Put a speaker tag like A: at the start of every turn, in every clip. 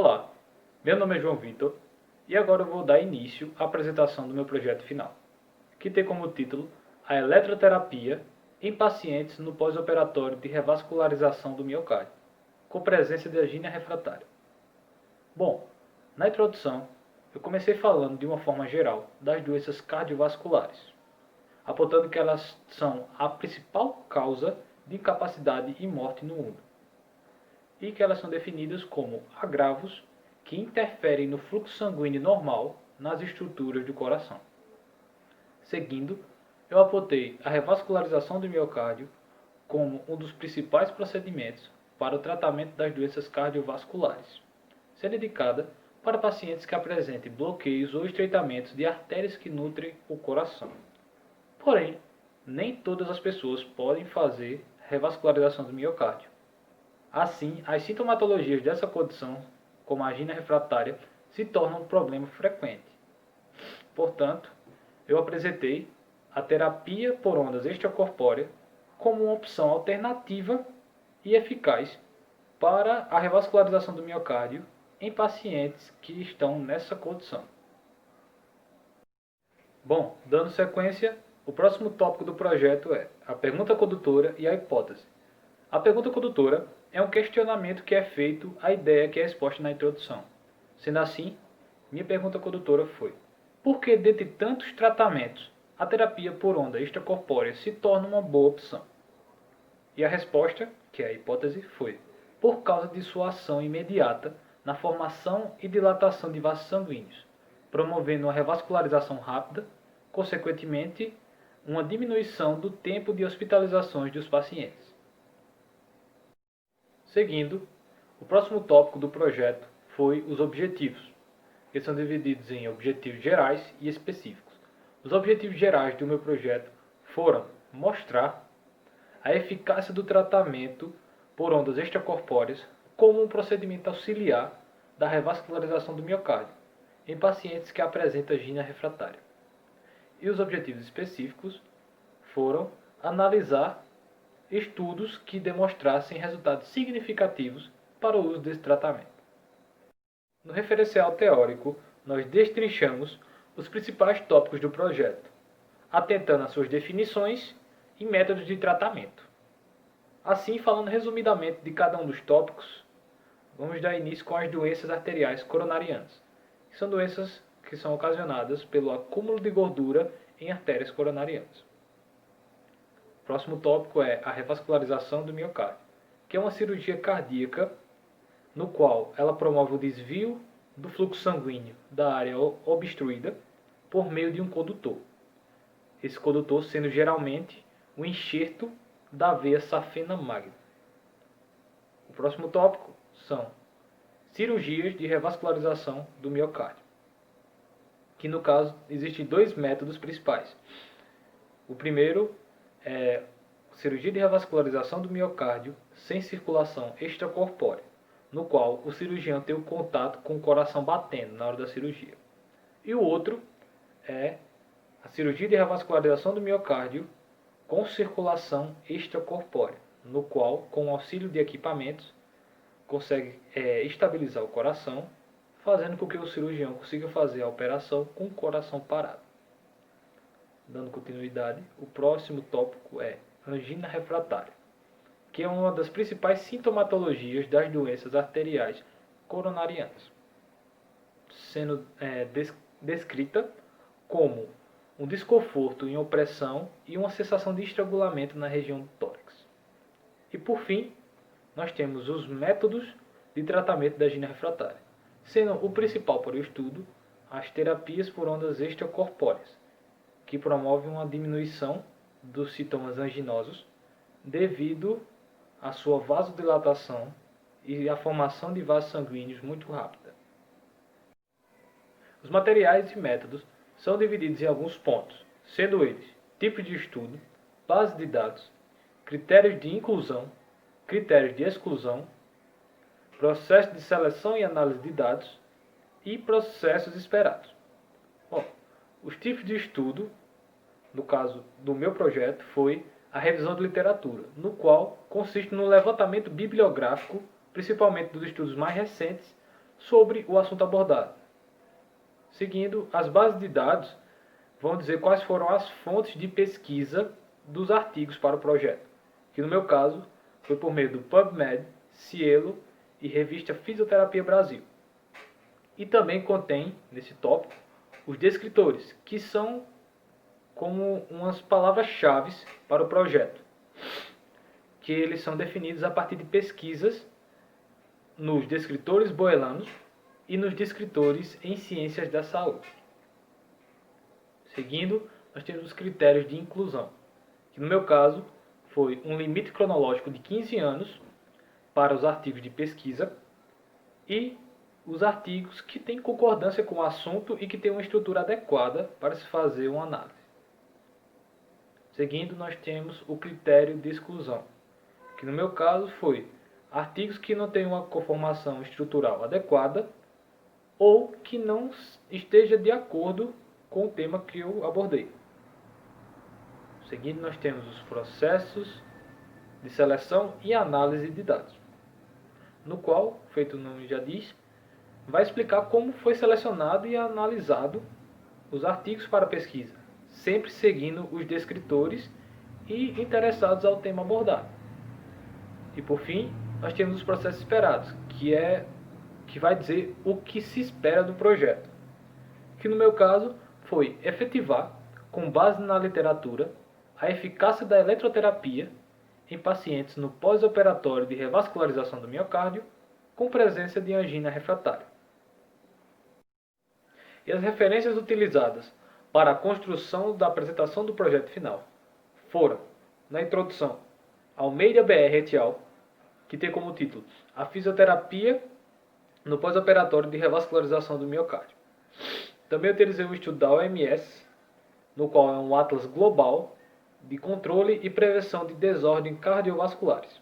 A: Olá, meu nome é João Vitor e agora eu vou dar início à apresentação do meu projeto final, que tem como título a eletroterapia em pacientes no pós-operatório de revascularização do miocárdio, com presença de angina refratária. Bom, na introdução, eu comecei falando de uma forma geral das doenças cardiovasculares, apontando que elas são a principal causa de incapacidade e morte no mundo, e que elas são definidas como agravos que interferem no fluxo sanguíneo normal nas estruturas do coração. Seguindo, eu apontei a revascularização do miocárdio como um dos principais procedimentos para o tratamento das doenças cardiovasculares, sendo indicada para pacientes que apresentem bloqueios ou estreitamentos de artérias que nutrem o coração. Porém, nem todas as pessoas podem fazer revascularização do miocárdio. Assim, as sintomatologias dessa condição, como a angina refratária, se tornam um problema frequente. Portanto, eu apresentei a terapia por ondas extracorpóreas como uma opção alternativa e eficaz para a revascularização do miocárdio em pacientes que estão nessa condição. Bom, dando sequência, o próximo tópico do projeto é a pergunta condutora e a hipótese. A pergunta condutora é um questionamento que é feito à ideia que é exposta na introdução. Sendo assim, minha pergunta condutora foi: por que, dentre tantos tratamentos, a terapia por onda extracorpórea se torna uma boa opção? E a resposta, que é a hipótese, foi: por causa de sua ação imediata na formação e dilatação de vasos sanguíneos, promovendo uma revascularização rápida, consequentemente, uma diminuição do tempo de hospitalizações dos pacientes. Seguindo, o próximo tópico do projeto foi os objetivos, que são divididos em objetivos gerais e específicos. Os objetivos gerais do meu projeto foram mostrar a eficácia do tratamento por ondas extracorpóreas como um procedimento auxiliar da revascularização do miocárdio em pacientes que apresentam angina refratária. E os objetivos específicos foram analisar estudos que demonstrassem resultados significativos para o uso desse tratamento. No referencial teórico, nós destrinchamos os principais tópicos do projeto, atentando às suas definições e métodos de tratamento. Assim, falando resumidamente de cada um dos tópicos, vamos dar início com as doenças arteriais coronarianas, que são doenças que são ocasionadas pelo acúmulo de gordura em artérias coronarianas. O próximo tópico é a revascularização do miocárdio, que é uma cirurgia cardíaca no qual ela promove o desvio do fluxo sanguíneo da área obstruída por meio de um condutor. Esse condutor sendo geralmente o enxerto da veia safena magna. O próximo tópico são cirurgias de revascularização do miocárdio, que no caso existem dois métodos principais. O primeiro é cirurgia de revascularização do miocárdio sem circulação extracorpórea, no qual o cirurgião tem o contato com o coração batendo na hora da cirurgia. E o outro é a cirurgia de revascularização do miocárdio com circulação extracorpórea, no qual, com o auxílio de equipamentos, consegue estabilizar o coração, fazendo com que o cirurgião consiga fazer a operação com o coração parado. Dando continuidade, o próximo tópico é angina refratária, que é uma das principais sintomatologias das doenças arteriais coronarianas, sendo descrita como um desconforto em opressão e uma sensação de estrangulamento na região do tórax. E por fim, nós temos os métodos de tratamento da angina refratária, sendo o principal para o estudo as terapias por ondas extracorpóreas, que promovem uma diminuição dos sintomas anginosos devido à sua vasodilatação e à formação de vasos sanguíneos muito rápida. Os materiais e métodos são divididos em alguns pontos, sendo eles tipo de estudo, base de dados, critérios de inclusão, critérios de exclusão, processo de seleção e análise de dados e processos esperados. Bom, os tipos de estudo, no caso do meu projeto, foi a revisão de literatura, no qual consiste no levantamento bibliográfico, principalmente dos estudos mais recentes, sobre o assunto abordado. Seguindo, as bases de dados vão dizer quais foram as fontes de pesquisa dos artigos para o projeto, que no meu caso foi por meio do PubMed, Cielo e revista Fisioterapia Brasil. E também contém, nesse tópico, os descritores, que são como umas palavras-chave para o projeto, que eles são definidos a partir de pesquisas nos descritores boelanos e nos descritores em ciências da saúde. Seguindo, nós temos os critérios de inclusão, que no meu caso foi um limite cronológico de 15 anos para os artigos de pesquisa e os artigos que têm concordância com o assunto e que têm uma estrutura adequada para se fazer uma análise. Seguindo, nós temos o critério de exclusão, que no meu caso foi artigos que não têm uma conformação estrutural adequada ou que não esteja de acordo com o tema que eu abordei. Seguindo, nós temos os processos de seleção e análise de dados, no qual, feito o nome já diz, vai explicar como foi selecionado e analisado os artigos para pesquisa, sempre seguindo os descritores e interessados ao tema abordado. E por fim, nós temos os processos esperados, que vai dizer o que se espera do projeto, que no meu caso foi efetivar, com base na literatura, a eficácia da eletroterapia em pacientes no pós-operatório de revascularização do miocárdio com presença de angina refratária. E as referências utilizadas para a construção da apresentação do projeto final foram, na introdução, Almeida BR et al., que tem como título A Fisioterapia no Pós-Operatório de Revascularização do Miocárdio. Também utilizei um estudo da OMS, no qual é um atlas global de controle e prevenção de desordens cardiovasculares.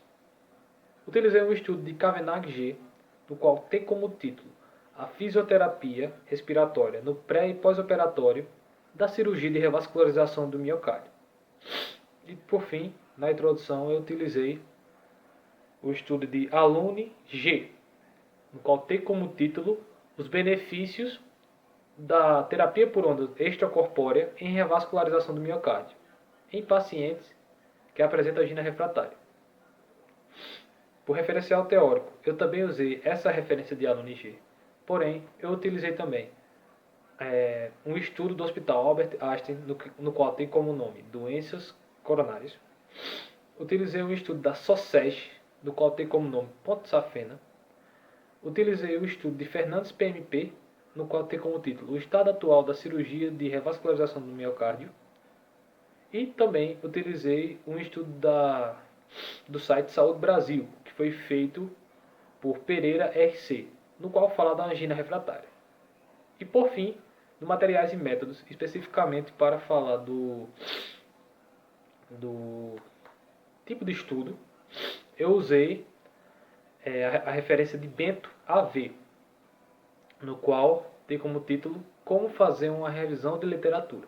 A: Utilizei um estudo de Kavanagh G, no qual tem como título A Fisioterapia Respiratória no Pré- e Pós-Operatório da Cirurgia de Revascularização do Miocárdio. E, por fim, na introdução, eu utilizei o estudo de Alune G, no qual tem como título Os benefícios da terapia por onda extracorpórea em revascularização do miocárdio, em pacientes que apresentam angina refratária. Por referencial teórico, eu também usei essa referência de Alune G, porém, eu utilizei também um estudo do Hospital Albert Einstein, no qual tem como nome Doenças Coronárias. Utilizei um estudo da SOCES, do qual tem como nome Ponte Safena. Utilizei o estudo de Fernandes PMP, no qual tem como título O Estado Atual da Cirurgia de Revascularização do Miocárdio. E também utilizei um estudo do site Saúde Brasil, que foi feito por Pereira RC, no qual fala da angina refratária. E por fim, do Materiais e Métodos, especificamente para falar do tipo de estudo, eu usei a referência de Bento AV, no qual tem como título Como fazer uma revisão de literatura.